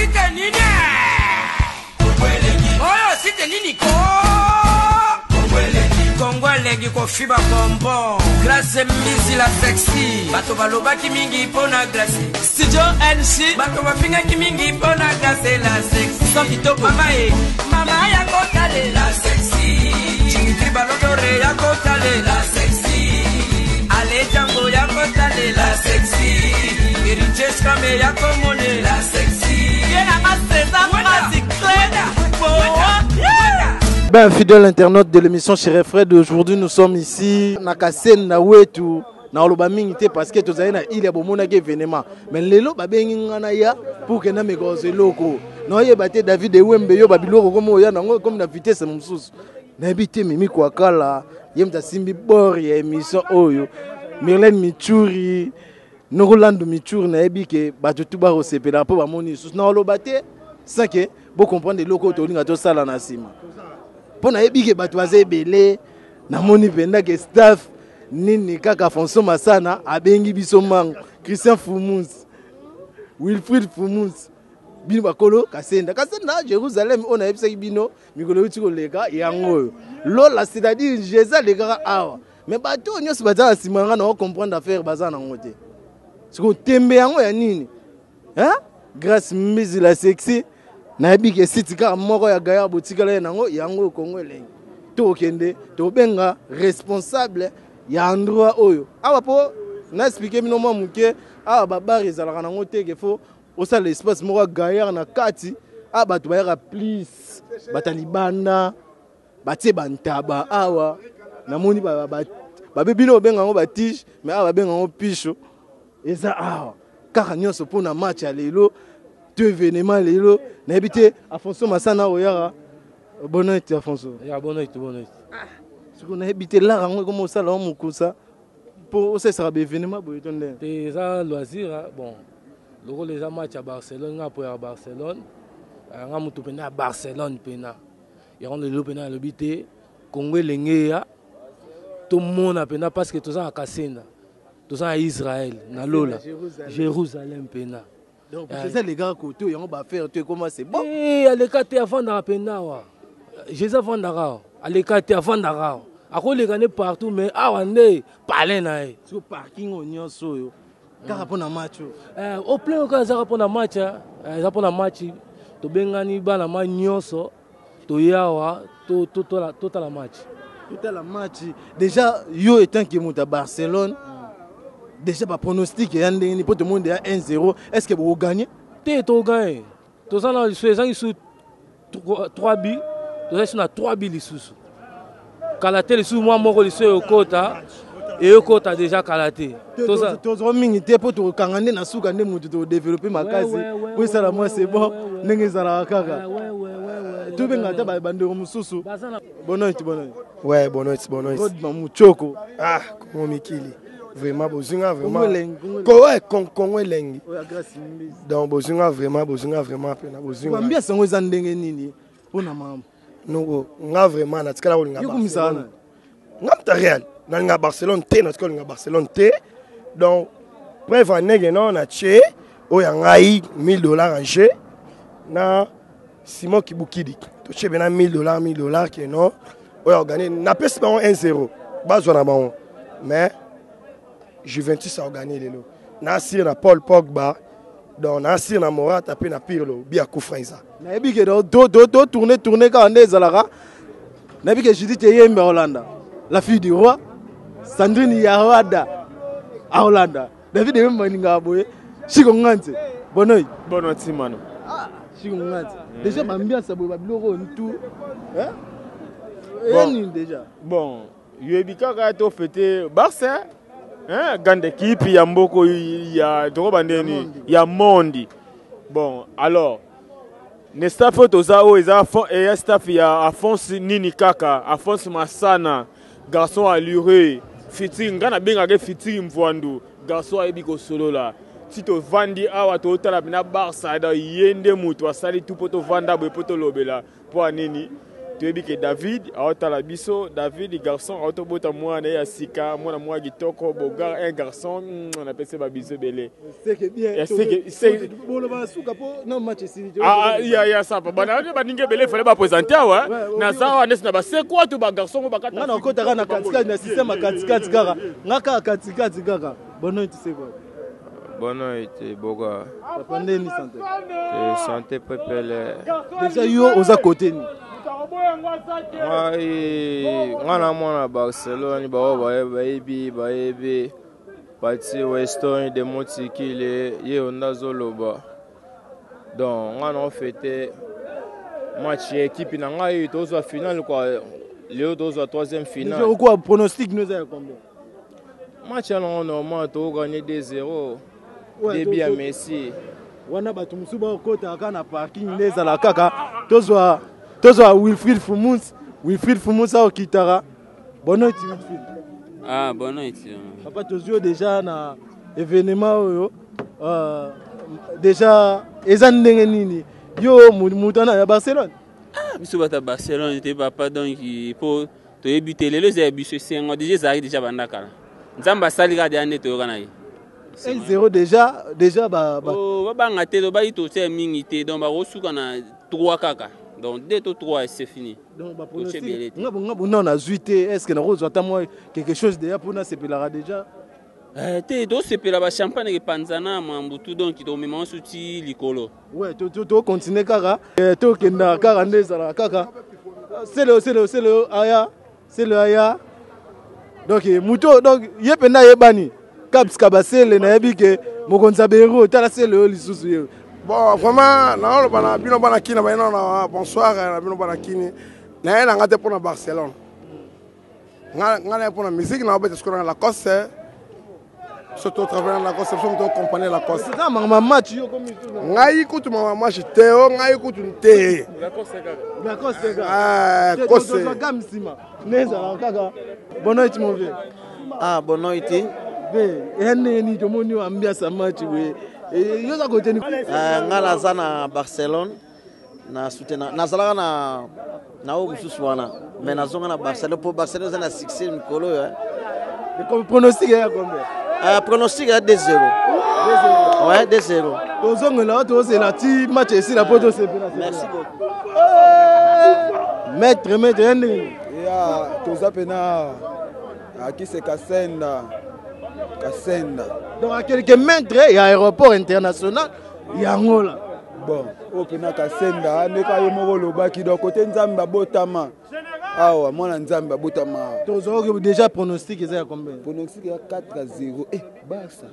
site nini oyo site nini ko Kongolegi ko fiba bonbon Glace misi la sexy Bato balobaki mingi pona glace Studio NC Bato bapinga ki mingi pona glace la sexy Sans kitoko Mama ya kotale la sexy Chingitri balodore ya kotale la sexy Ale Django ya kotale la sexy Eriches kame ya komone la sexy Yena maseza masi kleda Ben, fidèle internaute de l'émission Chéri Fred, aujourd'hui nous sommes ici, Nakasen, Nawetu, Naolobamingité, parce que tous les il y a beaucoup d'événements. Mais les lots, ya pour que nous me loko. Non, il y a David de Wembe, Babilo, comme la vitesse, mon sous. N'habitez Mimi Kwakala, Yemta Simbi Bori, émission Oyo, Myrlène Michouri, Norolando Michouri, Nabike, Batutuba Rosepela, pour Moni sous Naolobate, ça que, pour comprendre les locaux, tu as tout ça là, Nassima. Pour na yebike bato bazebele na moni penda ke staff nini kaka Fonso Masana abengi biso mango Christian Fumus Wilfried Fumus bino bakolo kasenda Jérusalem on a yebisa bino mikolo utiko leka yango lola c'est-à-dire Jésus leka awa mais bato nyos baza simanga na comprendre affaire baza na ngote siko tembe yango ya nini hein grâce mise la sexy na bike site ka moko ya gaya botikala nango yango Kongo elengi to kende to benga responsable ya endroit oyo awa po na expliquer mino mwa muke awa babari ezalaka nango teke fo osala espace moko gaya na kati aba bato bayaka please batalibana batie bantaba awa namoni babebino benga ngo batige mais awa benga ngo picho eza awa kaka nyonso pona match ya lelo deux événements lelo na habité Afonso Masana oyara bonne nuit Afonso ya bonne nuit ce qu'on a habité là rango comme ça là on mukusa pour ça sera événement boyetonde te za loisir bon loko les match à Barcelone nga pour à Barcelone nga mutu pena à Barcelone pena et on le pena le bité Congo lengeya tout le monde pena parce que tout ça à Kasenda tout ça à Israël na lola Jérusalem pena. Donc c'est ça les gars côté on va faire tu comment c'est bon eh alekate avant na pena wa Jésus avant dara alekate avant dara ako les gars partout mais awande parler na sur parking on so yo car pour na match au plein cas ça pour na match ça pour na match to bengani bana ma nyonso to yawa to la match déjà yo étant qui monte à Barcelone. Déjà, pas pronostic, il y a tout le monde à 1-0. Est-ce que vous gagnez? Tu gagnes. Tu as 3 billes. Tu as 3 billes. Kalaté, moi, je suis au quota. Et au quota déjà Kalaté. Tu as minité pour te regarder dans ce que tu as développé ma case. Oui, ça, moi, c'est bon. Tu veux que tu aies bandé au Moussou. Bonne nuit. Ouais, bonne nuit. Ah, comment Mikili. Vraiment besoin vraiment Congo elengi donc besoin vraiment pena besoin combien sango zandenge nini pona mama no nga vraiment na tikala olinga Barcelone nga mtarial na nga Barcelone te na tikala olinga Barcelone te donc preuve anege non na che o ya ngai $1000 en jeu na Simon Kibukidi to che bena $1000 que non o ya gagner na pesi ba 1-0 bazwa na ba mais Juventus a gagné les lots. Nasir na Paul Pogba, donc Nasir na Morata tapé na Pirlo, bien coup Fraisa. Nabi que do tourner quand on est zalara. Nabi que Judith Yembe Hollanda, la fille du roi, Sandrine Yawada à Hollanda. David Yembe Maninga boye, Chigongante. Bonne nuit mano. Ah, Chigongante. Déjà ambiance boye babilo tout. Hein? Bon, déjà. Bon, Yebika ka to fêter Barça. Hein, grande équipe, il y a Mboko, il y a Drobandeni, il y a Mondi. Bon, alors, les staff Tozao, il y a staff, il y a Afonso Nini Kaka, Afonso Masana, garçon alluré, fitting, gana bien fitting Mvoando, garçon à Ebiko Solo là. Si tu vends awa to tala bina Barça da yende mutu asali tout poto vanda bo poto lobela pour Nini. tu es que David aotala biso David garçon autobota moi na ya sika moi na moi kitoko bogar un garçon on appelle ça biso belé c'est que bien c'est bolo ba suka po na match ici ya ça bana ba ninge belé fallait ba présenter wa na ça on est na ba c'est quoi tout ba garçon ba kata ngana ko taka na katika na système katikati kaka ngaka katikati kaka bono iti c'est quoi bono iti boga pendant ni santé santé pepele déjà yo oza côté ni ngana mwana Barcelone bayebi bati Weston de Montikile ye ondazoloba donc ngana ofete match équipe na ngai tozwa finale quoi leo tozwa troisième finale déjà quoi pronostic nous a combien match alors normal to gagner 2-0 début à Messi wana batu musuba kota kana parking neza la kaka tozwa Wilfried Fumus au Kitara. Bonne nuit Wilfried. Ah, bonne nuit. Papa tozio déjà na événement déjà ezan ndenge nini. Yo mutana ya Barcelone. Ah, biso bata Barcelone te papa donc pour to éviter les biso sengo déjà bandaka. Nzamba sali ga de to kana yi. 1-0 déjà ba oh ba ngate do ba ito te mingi te donc ba rosuka na 3 kaka. Donc 2 ou 3 c'est fini. Donc bah pour on a zuité est-ce que na rose attends quelque chose déjà pour na sepelara déjà. Te do sepela ba champagne ke panzana mambutu donc to mema suti likolo. Ouais to continuer kaka to kenda kaka ndeza la kaka. C'est le aya. Donc muto donc yependa yebani. Caps kabasele na yebi ke mokonza bero tala c'est le lisusu yo. Bon, vraiment, bonsoir, je pour Barcelone. Je pour la musique, je la Cosse. Surtout travailler la Cosse, je compagnie la Cosse. C'est ça, ma match. Je écoute ma match, Théo, je écoute une thé. La Cosse, bonne nuit, mon vieux. Ah, bonne nuit. Ngala zana Barcelone na soutena nazalaka na o mususu wana mais nazonga na Barcelone pour Barcelone zana succès mikolo le pronostic est combien pronostic est 2-0 ouais 2-0 tozonga là c'est la ti match ici la poto c'est merci beaucoup maître ya toza pena aki se Kasenda. Donc à quelques mètres, il y a un aéroport international, il y a Angola. Bon, au Pena Kasenda, ne pas y moro le baki donc côté Nzamba Botama. Ah ouais, moi Nzamba Botama. Tu as déjà pronostiqué ça combien? Pronostic 4-0. Eh, Barça.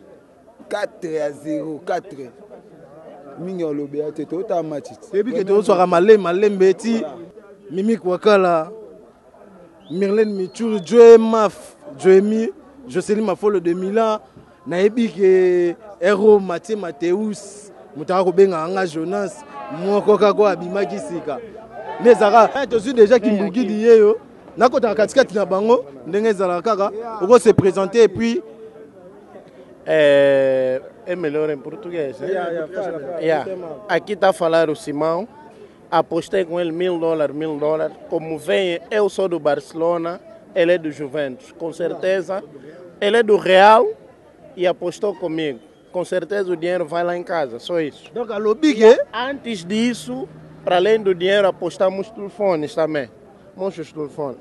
4-0, 4. Mingo le béate tout à match. C'est bien que tu sois malé Mbeti, Mimi Kwakala, Merlin Michou, Joe Maf, Joemi. Jocelyne Mafolo de Milan, naebi ke héros Mathieu Mathéus, mutaka kobenga anga Jonas, moko kako abimaki sika. Nezaka, tu suis déjà Kimbuki lié yo, nakota katikati na bango, ndenge zala kaka, oko se présenter et puis é melhor em português. Aqui está a falar o Simão. Apostei com ele $1000. Como vem, eu sou do Barcelona. Ele é do Juventus, com certeza. Ele é do Real e apostou comigo. Com certeza o dinheiro vai lá em casa, só isso. Donc, a lobby, antes disso, para além do dinheiro, apostamos telefones também. Mostra os telefones.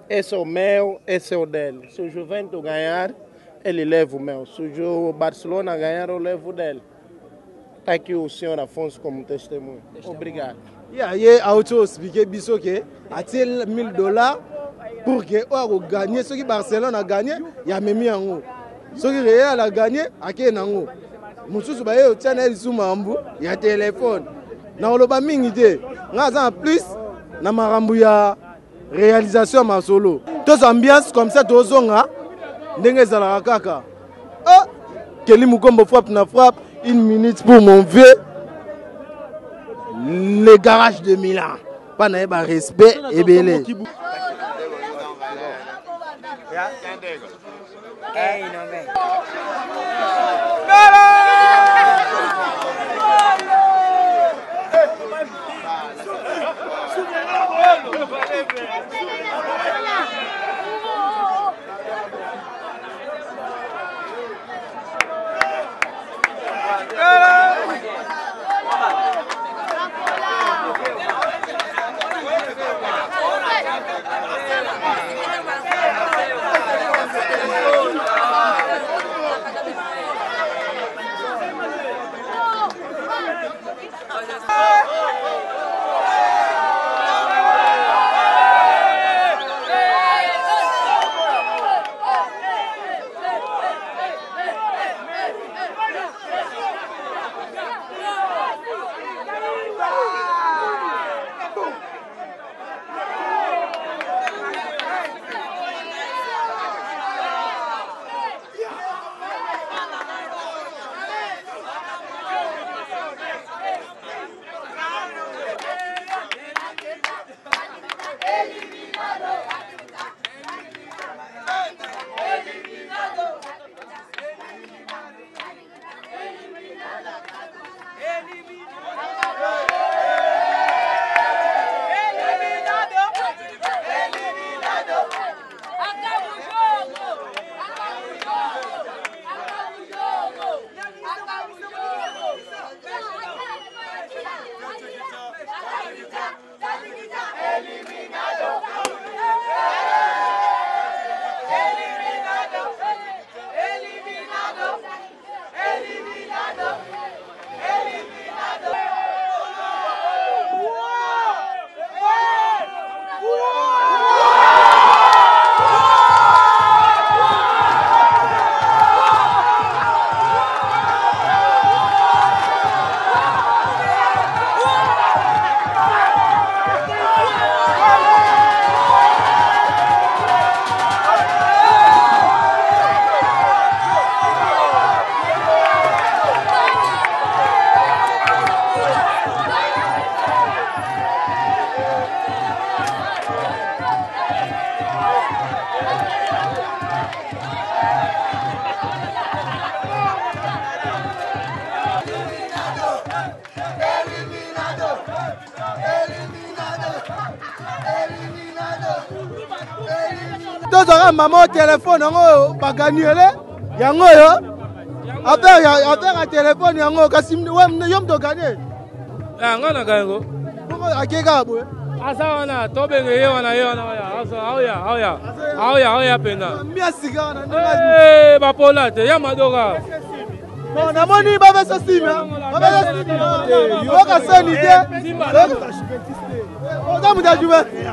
Esse é o meu, esse é o dele. Se o Juventus ganhar, ele leva o meu. Se o Barcelona ganhar, eu levo o dele. Está aqui o senhor Afonso como testemunho. Obrigado. Il y a autre chose, biso que $1000 pour que on gagne. Ce qui Barcelone a gagné, il y a même en haut. Ce qui Real a gagné, il y a en haut. Mususu ba yo tiana isu mambu, il y a téléphone. Na oloba mingi te. Ngaza en plus na marambu ya réalisation ma solo. Tous ambiance comme ça tozonga ndenge zala kaka. Ah, Kelly Mukombo frappe na frappe, 1 minute pour mon vieux. Le garage de Milan. Pas de respect et belé. tozwaka mama o telefone yango baganiele yango yo affaire ya telefone yango kasi yo mto ganie nga na gango ake kaka boye asa wana tobenge ye wana aoya pena mia sika wana bapola te ya madoka namoni bapesa simia okaseni te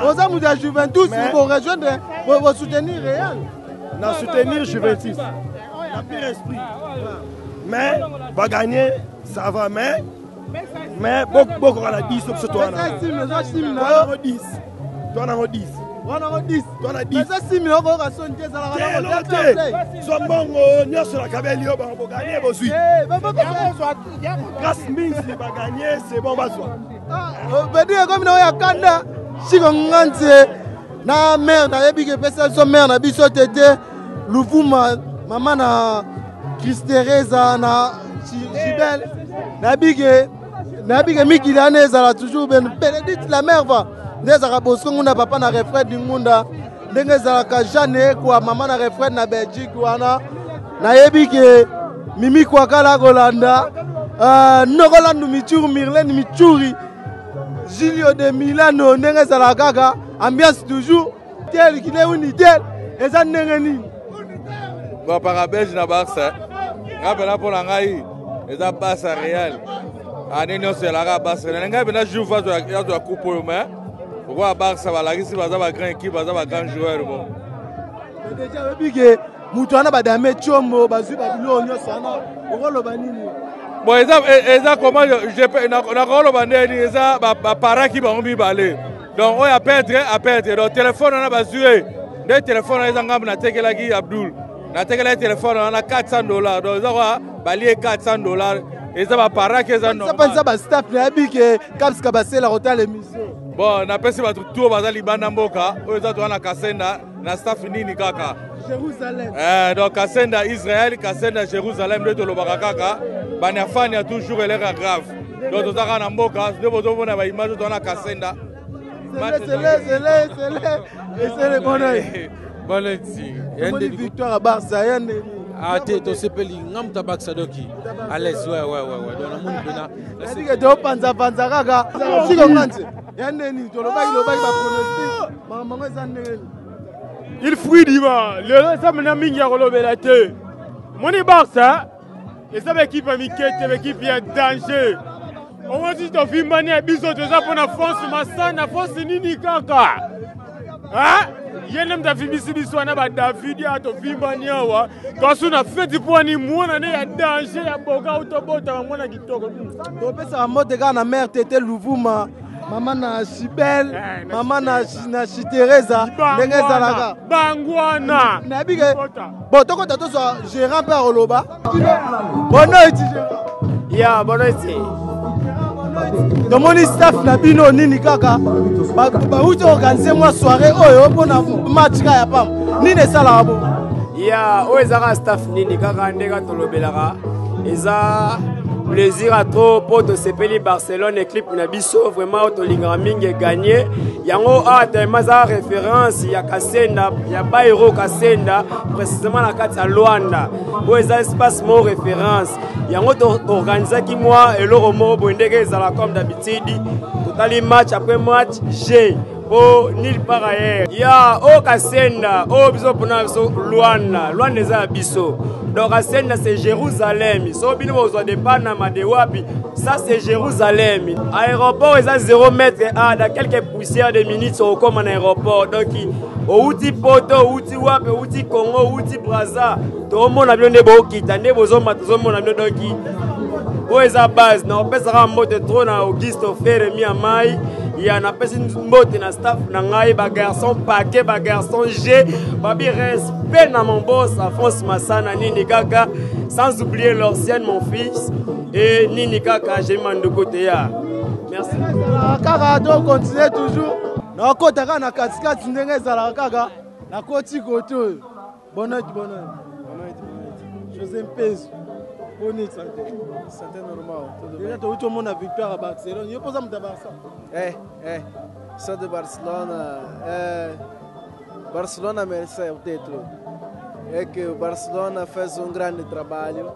oza mutu ya Juventus borejoindre bosoutenir Real na soutenir Juventus na pire esprit mais bagagner ça va mais beaucoup à la 10 sur toi na 10 toi na 10 sombongo nyonso na kabeli yo bagagner bozwi grâce mingi bagagner c'est bon bazwa bedi comme na ya kanda siko nganze na mère na yebi ke pesa so mère na biso tete Luvuma mama na Christeresa na Gibel na bige mikilane ezala toujours ben Bénédicte la mère va ndezaka bosko ngunda papa na refrain dingunda ndenge ezalaka Jeanne kwa mama na refrain na Belgique wana na yebi ke mimi kwa kala kolanda nokolandu michuru Mirlène Michuri Julio de Milano ndenge ezalaka kaka ambiance toujours tel kile unitel eza ndenge nini bon para Belge na Barça ngapela mpona ngai eza Barça Real ani nyonso elaka Barça ngai pena jour face ya coupe oyo mais pourquoi Barça balakisi baza ba grand équipe baza ba grand joueur bon déjà obike mutu wana badame chombo bazwi babilo nyonso wana okoloba nini bon eza comment nakoloba ndeni eza baparaki bango mibale donc oyo aperdre donc telefone wana bazwi nde telefone eza ngambo natekelaki Abdul natekelaki telefone wana $400 donc eza kwa balie $400 eza baparaki eza normal bastaff nayebike kapsika basela kotala émission bon napesi bato to baza libanda mboka oyo eza towana Kasenda na staff nini kaka Jérusalem donc Kasenda Israël Kasenda Jérusalem nde tolobaka kaka baniafani ya toujours eleka grave donc tozaka na mboka nde bozomona baimage towana Kasenda c'est le bonheur. Bonheur. Une victoire à Barça. Ah, tu sais pas, ngam tabak sadoki. À l'aise, ouais. Dans le monde, c'est que tu panza gaga. Si on mange, yandeni, tu le bail, il fruit diva. Le ça mena mingi kolobela te. Moni Barça. Et ça équipe amicale, équipe en danger. On va dire que tu as biso de ça pour la France, la France nini kaka. Hein? Il y a un homme qui a fait David, il a fait Baniawa. Quand on a fait du point, il y a danger, il y a boga autobota, il y a kitoko. Tu peux ça mode de gars na mère Tété Louvuma, maman na Chibel, maman na Chiteresa, Nengezalaka. Bangwana. Nabige. Bon, tu as tout ça gérant par Oloba. Bono iti gérant. Ya, bono iti. Tomoni staff na bino nini kaka ba uti organiser moi soirée oyo pona match ka ya pam nini sala abo ya o ezaka staff nini kaka ndeka tolobelaka eza plaisir à trop pour te sepeli Barcelone équipe na biso vraiment tolinga mingi gagner yango a tellement za référence ya Kasenda ya Bairo Kasenda précisément la kati ya Luanda o eza espace mon référence yango to organiser ki moi et le romo bondeke ezala comme d'habitude totali match après match G oh nulle part ailleurs ya o Kasenda o biso pona biso Luanda eza biso donc Kasenda c'est Jérusalem so bino bozwa de Panama de wapi ça c'est Jérusalem aéroport eza 0 mètre dans quelques poussières de minutes au comme en aéroport donc outi poto outi wapi outi Congo outi Brazza to mona bino ndebo kita ndebo zo matozo mona bino donc o eza base na opesaka mbote trop na Auguste Frère mi amai ya na pesi mbote na staff na ngai ba garçon paquet ba garçon G babi respect na mon boss Alphonse Massana nini kaka sans oublier l'ancien mon fils et nini kaka j'ai mando côté ya merci kaka donc continuer toujours na kota kana katikati ndenge zala kaka na koti koto bonheur José Mpezo bonne santé normal déjà tout le monde a victoire à Barcelone il pose à Barça ça de Barcelona merece o título é que o Barcelona fez grande trabalho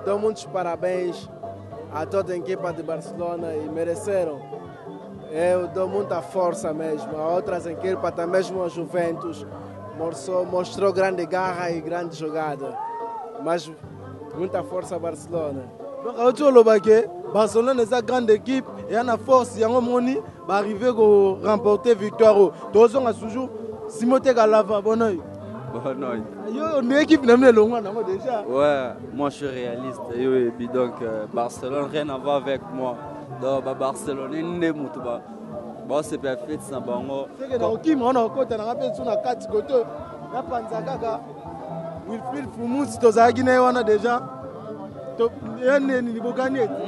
dou muitos parabéns a toda a equipa de Barcelona e mereceram. Eu dou muita força mesmo a outras equipas, até mesmo a Juventus mostrou grande garra e grande jogada, mas muita força a Barcelona. Donc tu le baquet, Barcelone est une grande équipe et a force yango moni va arriver à remporter victoire. Tous on a toujours Simote Galava bonhomme. Yo une équipe n'a longue déjà. Ouais, moi je suis réaliste et donc Barcelone rien à voir avec moi. Donc Barcelone n'est pas bon c'est parfait ça bango. C'est que dans qui on a côté na rappel sur na 4 côté. Na panza kaka. Wilfried Fumus tozaki na wana déjà.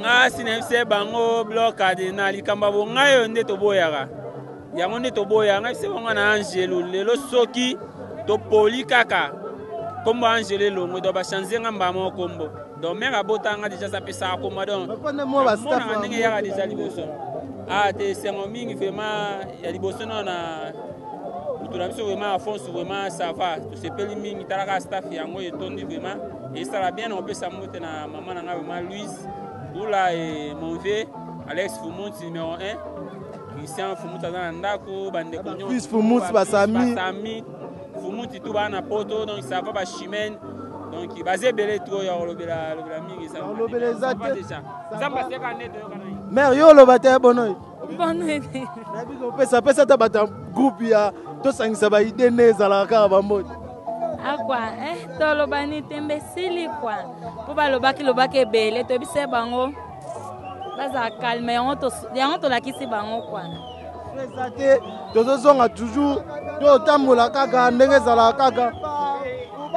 Nga sinemse bango bloc cardinal likamba bo ngayo nde toboyaka yango nde toboyaka se bango na Angelo lelo soki to poli kaka kombo Angelo longo do ba changer ngamba mo kombo donc mera botanga déjà ça pesa kombo donc mo ba staff ndenge yaka déjà liboso te sengo mingi vraiment ya liboso na tout la vraiment à fond vraiment ça va tout se peli mingi talaka staff yango etondi vraiment et ça va bien on peut s'amuter na maman na vraiment Louise Oula et mon vieux Alex Fumut numéro 1 Christian Fumut dans ndako bande konyo fils Fumut basami Fumut tout ba na poto donc ça va ba chimène donc basé belé trop ya lobela mingi ça lobela déjà ça passe ka net kana mère yo lo bata bonoy bonoy nabi ko pesa ta bata groupe ya to sangisa ba ide nezala ka ba mode akwa toloba ni tembesili kwa po balobaki ebele toyebise bango baza calme yango tolakisi bango kwa te tozozonga toujours totambola kaka ndenge ezalaka kaka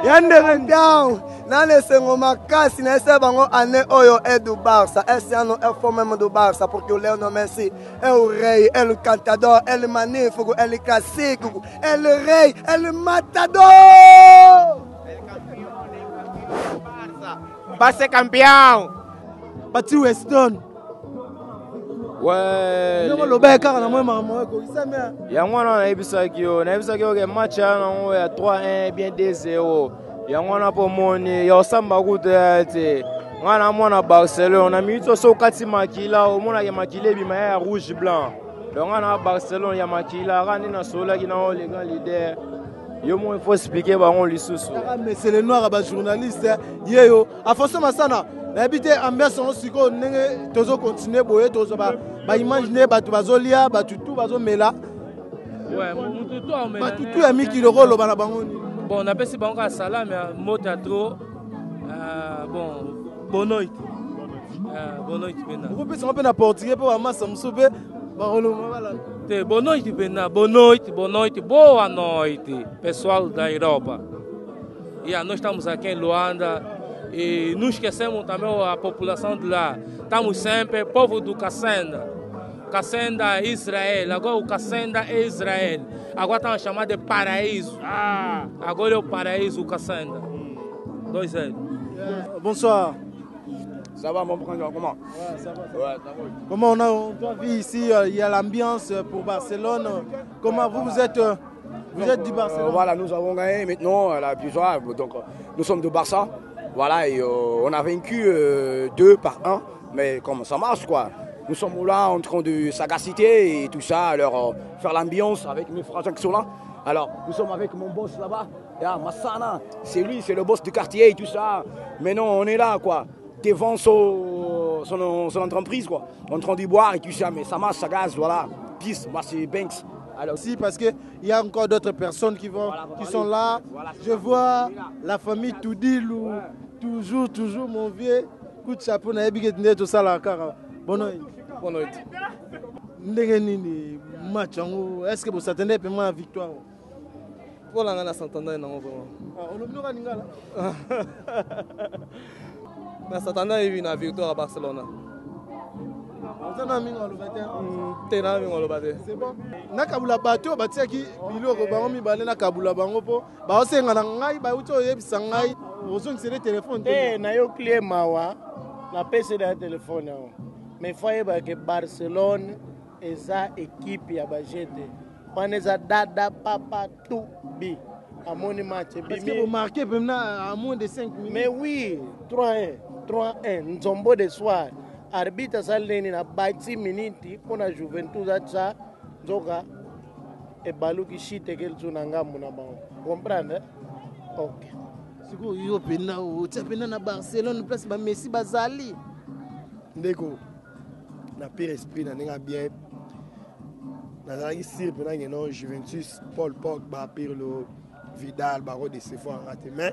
ya ndenge down na lesengo makasi na ese bango ane oyo du Barça ese ano fort même do Barça porque o Lionel Messi é o rei, é o cantador, é o magnífico, é o clássico, é o rei, é o matador. Vai ser campeão. Bati Weston. Ouais. Yango na ebisaki yo ke match na ya 3-1 bien 2-0. Yango na po moni yo samba kuta te. Ngana mona Barcelone na minute so kati makila o mona ke makile bi ma rouge blanc. Donc ngana Barcelone ya makila rani na sola ki na les grands leaders. Yo mo il faut expliquer ba on lisusu. Mais c'est le noir ba journaliste yeyo. Afonso Masana habité ambiance on siko ndenge tozo continuer boye tozo ba imaginer batu bazolia batu tout bazomela. Ouais, mutu to amela. Batu tout ya miki le rôle bana bango. Bon, on appelle ça bango sala mais mota trop bon bonoit. Bonoit pena. Vous pouvez on peut na portugais pour amassa msobe barolo mala. Te bonoit pena, bonoit, boa noite, pessoal da Europa. E nós estamos aqui em Luanda. E não esquecemos também a população de lá. Estamos sempre, povo do Cassenda. Cassenda é Israel. Agora o Cassenda é Israel. Agora estamos chamando de paraíso. Agora é o paraíso, o Cassenda. 2-0. Bonsoir. Ça va, mon frère, comment? Ouais, ça va. Ouais, ça va. Comment on a vu ici, il y a l'ambiance pour Barcelone. Comment vous êtes du Barcelone? Voilà, nous avons gagné maintenant la victoire. Donc, nous sommes de Barça. Voilà, et on a vaincu 2-1, mais comment ça marche quoi? Nous sommes là en train de sagacité et tout ça, alors faire l'ambiance avec mes frères qui sont là. Alors, nous sommes avec mon boss là-bas, Massana, c'est lui, c'est le boss du quartier et tout ça. Mais non, on est là quoi, devant son entreprise quoi, en train de boire et tout ça, mais ça marche, ça gaz, voilà. Peace, moi c'est Banks. Alors, si, parce qu'il y a encore d'autres personnes qui sont là. Voilà, je vois la famille Toudilou, toujours mon vieux. Coup de chapeau, tout ça là. Bonne nuit. Bonne nuit. Match, est-ce que vous attendez à la victoire? Pour la s'entendre, non, vraiment. On s'attendait à une victoire à Barcelone. C'est bon. Nakabula bato batiaki biloko bango mibale nakabula bango po baosenga na ngai bauti oyebisa ngai ozongisele telefone te na yo clé mawa na pese da telefone mais foye ba ke Barcelone eza équipe ya bajete wana eza dada papa tout bi amoni match bi parce que vous marquez à moins de 5 minutes. Mais oui, 3-1 nzombo de soir. Arbitre saleni na 10 minutes pour la Juventus ça zoka e baluki shite kelzo na ngambo na bango. Comprendre? OK. Siko yo pena o tshapena na Barcelone place ba Messi bazali. Ndeko na pire esprit na nga bien. Na zaki sir pena ngeno Juventus Paul Pogba Pirlo Vidal baro de Sefo en raté mais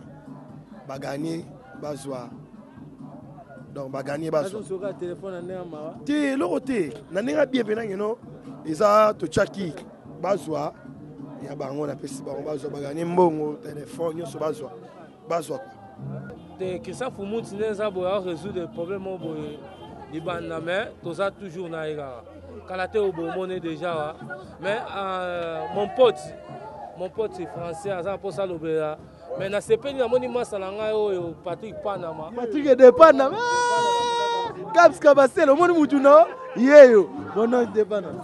ba gagner bazwa. Donc ba gagner baso sur téléphone na mawa ti lo côté na ninga bien pena ngeno eza to chaki bazwa ya bango na pesi bango bazwa ba gagner mbongo téléphone nyoso bazwa te que ça faut montrer ça pour résoudre le problème au libana mais tout ça toujours na ira kalaté au bon monnaie déjà mais mon pote c'est français ça pour ça l'obéra. Mais na sepeli na moni masala ngai oyo Patrick Panama. Patrick de Panama. Caps Kabasel, moni mutuno yeyo. Bono de Panama.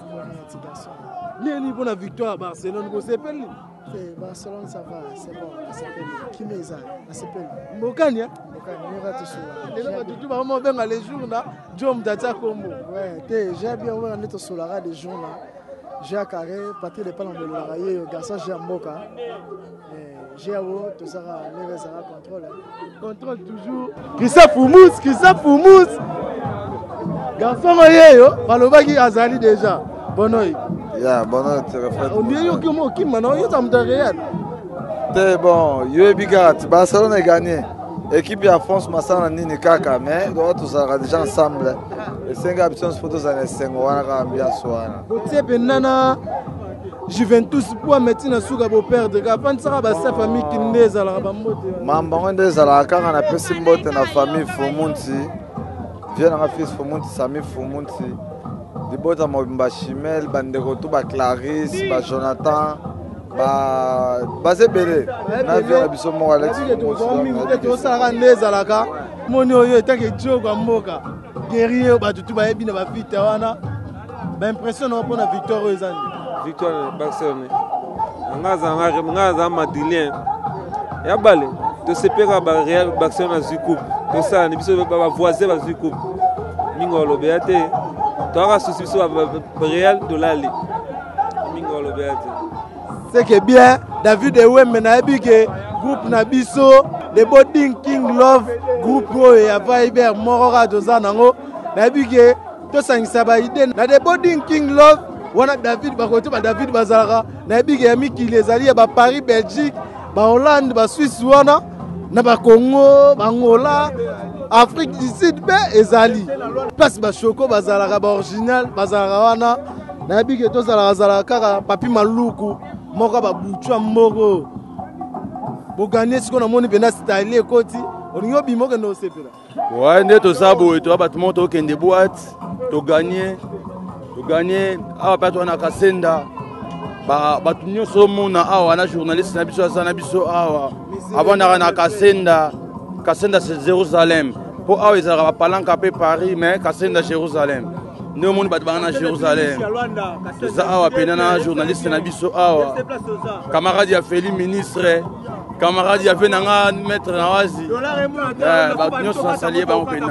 Ni pour la victoire à Barcelone, vous sepeli. C'est Barcelone ça va, c'est bon, sepeli. Qui met ça? Sepeli. Mokania. Mokania va te souler. Les gens tout vraiment bien les jours là, Jom Data Combo. Ouais, j'ai bien ouvert notre solara des jours là. J'ai à carré, Patrick de Panama de l'araye, garçon j'ai Mboka. GAO, tout ça, les contrôle. Contrôle toujours. Christophe Foumous. Garçon, Balobaki Azali déjà. Bonoï. Ya, Bonoï, tu refais. On dit que maintenant, il est en réel. C'est bon, Bigat, Barcelone a gagné. Équipe à France, Massana Nini Kaka, mais tout ça, déjà ensemble. Et 5 habitants, photos en S5, on va bien soir. C'est Benana. Juventus pour mettre na suka bo perdre ka pensera ba sa famille qui ndeza la ba mbote mamba ndeza la ka na pesi mbote na famille Fomunti vient na fils Fomunti Sami Fomunti di bota mobimba Chimel bandeko to ba Clarisse ba Jonathan ba sebele na vient biso mo Alex to sara ndeza la ka moni oyo etake jogo mboka guerrier ba tutu ba ebi na ba fita wana baimpression na mpona victoire oyo eza nini? Victoire Barcelone nga za madrilien ya bale tosepeka bareal Barcelone azwi coupe tosala ni biso bavoisin bazwi coupe mingi olobeya te toaka susi biso bareal tolali mingi olobeya te. C'est que bien David Ewembe nayebi ke groupe na biso the Boarding King Love groupe oyo ya Viber moko kaka toza nango nayebi ke tosangisa baide na the Boarding King Love wana David bakote ba David bazalaka nayebi ke ya mikili ezali ya Paris Belgique ba Hollande ba Suisse wana na ba Congo ba Angola Afrique du Sud be ezali place ba Choco bazalaka ba original bazalaka wana nayebi ke tozalaka kaka Papi Maluku moko ba buchwa moko boganye siko na moni pena style ekoti olingo bimoke no sepela ouais nde tosabo to ba tumo to kende boîte to gagner awa pa to na kasenda ba tunyo so mona awa na journaliste na biso sana biso awa avant na kasenda c'est Jérusalem pour awa ezara ba palanka pe Paris mais kasenda Jérusalem nde moni ba bana Jérusalem za awa pena na journaliste na biso awa camarade ya Feli ministre camarade ya venanga maître nawazi ba nyonso salier ba pena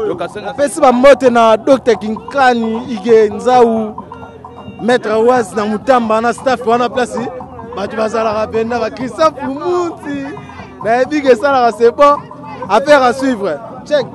donc kasenda pesi ba mote na Dr Kinkani ige nzau maître wazi na mutamba na staff wana place batu bazalaka pena ba Christophe Lumunti na ebige sala c'est bon affaire à suivre check.